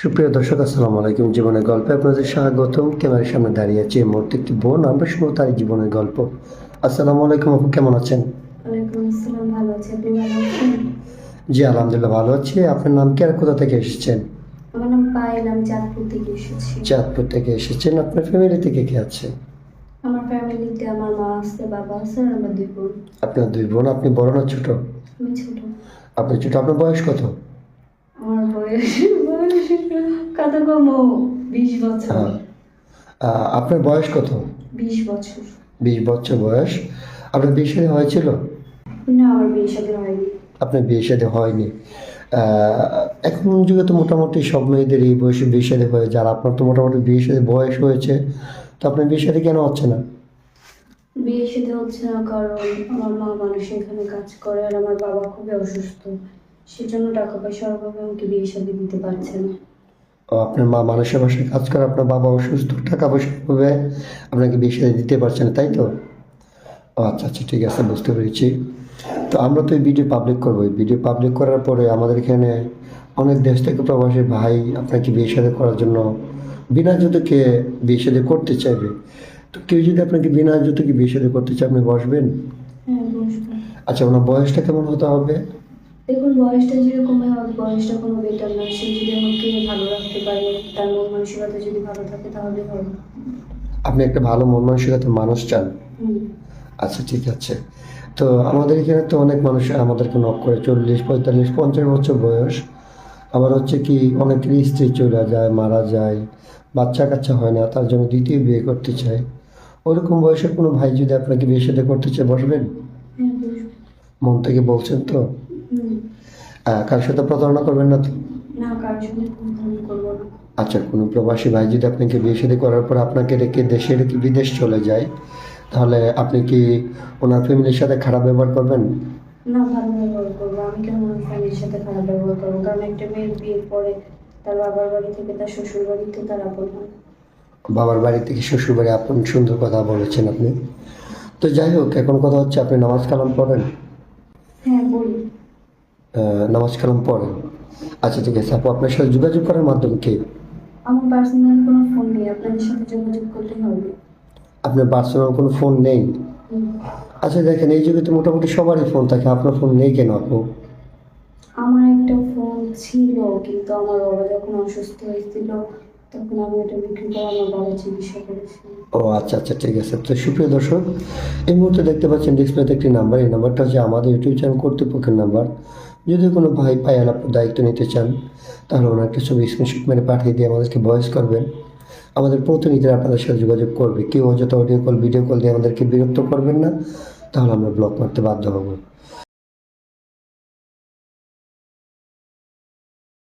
সুপ্রিয় দর্শক, আসসালামু আলাইকুম। জীবনের গল্পে আপনাদের স্বাগতম। ক্যামেরার সামনে দাঁড়িয়ে আছে এই মুহূর্তে একটি বোন। আমরা শুনবো তার জীবনের গল্প। আসসালামু আলাইকুম আপু, কেমন আছেন? ওয়ালাইকুম আসসালাম, ভালো আছি। আপনি ভালো আছেন? জি আলহামদুলিল্লাহ ভালো আছি। আপনার নাম কি আর কোথা থেকে এসেছেন? আমার নাম পায়েল, আমি চাঁদপুর থেকে এসেছি। চাঁদপুর থেকে এসেছেন। আপনার ফ্যামিলি থেকে কে আছে? আমার ফ্যামিলিতে আমার মা আছে, বাবা আছে, আর আমার দুই বোন। আপনার দুই বোন। আপনি বড় না ছোট? আমি ছোট। আপনি ছোট। আপনার বয়স কত? আমার বয়স বয়স কত কম, 20 বছর। হ্যাঁ। আপনার বয়স কত? 20 বছর। 20 বছর বয়স। আপনার বিয়ে শাদী হয়েছিল? না, আমার বিয়ে শাদী হয়নি। আপনার বিয়ে শাদী হয়নি। এখন যুগে তো মোটামুটি সব মেয়েদের এই বয়সে বিয়ে শাদী হয়ে যায়। আর আপনার তো মোটামুটি বিয়ে শাদী বয়স হয়েছে, তো আপনার বিয়ে শাদী কেন হচ্ছে না? বিয়ে শাদী হচ্ছে না কারণ আমার মা মানুষ এখানে কাজ করে, আর আমার বাবা খুবই অসুস্থ। সেজন্য টাকা পয়সার অভাবে আমাকে বিয়ে শাদী দিতে পারছে না। ও, আপনার মা মানুষের বাসায় কাজ করে, আপনার বাবা অসুস্থ, টাকা পয়সা হবে, আপনাকে বিয়ে শাদী দিতে পারছে না, তাই তো? ও আচ্ছা আচ্ছা, ঠিক আছে, বুঝতে পেরেছি। তো আমরা তো এই ভিডিও পাবলিক করবো। এই ভিডিও পাবলিক করার পরে আমাদের এখানে অনেক দেশ থেকে প্রবাসী ভাই আপনাকে বিয়ে শাদী করার জন্য বিনা যৌতুকে বিয়ে শাদী করতে চাইবে। তো কেউ যদি আপনাকে বিনা যৌতুকে বিয়ে শাদী করতে চায়, আপনি বসবেন? হ্যাঁ, বসবো। আচ্ছা, ওনার বয়সটা কেমন হতে হবে? দেখুন, বয়সটা যেরকম হোক, বয়সটা কোনো বেটার না। সে যদি আমাকে ভালো রাখতে পারে, তার মন মানসিকতা যদি ভালো থাকে, তাহলে হবে। আপনি একটা ভালো মন মানসিকতার মানুষ চান? হুম। আচ্ছা, ঠিক আছে। তো আমাদের এখানে তো অনেক মানুষ আমাদেরকে নক করে, 40, 45, 50 বছর বয়স। আবার হচ্ছে কি, অনেকের স্ত্রী চলে যায়, মারা যায়, বাচ্চা কাচ্চা হয় না, তার জন্য দ্বিতীয় বিয়ে করতে চায়। ওরকম বয়সের কোনো ভাই যদি আপনাকে বিয়ে সাথে করতে চায়, বসবেন? হ্যাঁ, বসবো। মন থেকে বলছেন তো? হুম। কার সাথে প্রতারণা করবেন না তো? না, কারোর সঙ্গে কোনো ভুল করবো না। আচ্ছা, কোনো প্রবাসী ভাই যদি আপনাকে বিয়ে শাদী করার পর আপনাকে রেখে দেশে রেখে বিদেশ চলে যায়, তাহলে আপনি কি ওনার ফ্যামিলির সাথে খারাপ ব্যবহার করবেন? না, ভালো ব্যবহার করবো। আমি কেন আমার ফ্যামিলির সাথে খারাপ ব্যবহার করবো? কারণ একটা মেয়ের বিয়ের পরে তার বাবার বাড়ি থেকে তার শ্বশুর বাড়িতে তার আপন হয়। বাবার বাড়ি থেকে শ্বশুর বাড়ি আপন, সুন্দর কথা বলেছেন আপনি। তো যাই হোক, এখন কথা হচ্ছে, আপনি নামাজ কালাম পড়েন? হ্যাঁ, বলি। নামাজ কালাম পড়েন। আচ্ছা, ঠিক আছে আপু, আপনার সাথে যোগাযোগ করার মাধ্যম কি? আমার পার্সোনাল কোনো ফোন নেই, আপনাদের সাথে যোগাযোগ করতে হবে। আপনার পার্সোনাল কোনো ফোন নেই? হুম। আচ্ছা দেখেন, এই যুগে তো মোটামুটি সবারই ফোন থাকে, আপনার ফোন নেই কেন আপু? আমার একটা ফোন ছিল, কিন্তু আমার বাবা যখন অসুস্থ হয়েছিল, তখন আমি এটা বিক্রি করে আমার বাবার চিকিৎসা করেছি। ও আচ্ছা আচ্ছা, ঠিক আছে। তো সুপ্রিয় দর্শক, এই মুহূর্তে দেখতে পাচ্ছেন ডিসপ্লেতে একটি নাম্বার। এই নাম্বারটা হচ্ছে আমাদের ইউটিউব চ্যানেল কর্তৃপক্ষের নাম্বার। যদি কোনো ভাই পায়াল আপনার দায়িত্ব নিতে চান, তাহলে ওনার একটা ছবি স্ক্রিনশট মেরে পাঠিয়ে দিয়ে আমাদেরকে ভয়েস করবেন। আমাদের প্রতিনিধিরা আপনাদের সাথে যোগাযোগ করবে। কেউ অযথা অডিও কল ভিডিও কল দিয়ে আমাদেরকে বিরক্ত করবেন না, তাহলে আমরা ব্লক মারতে বাধ্য হব।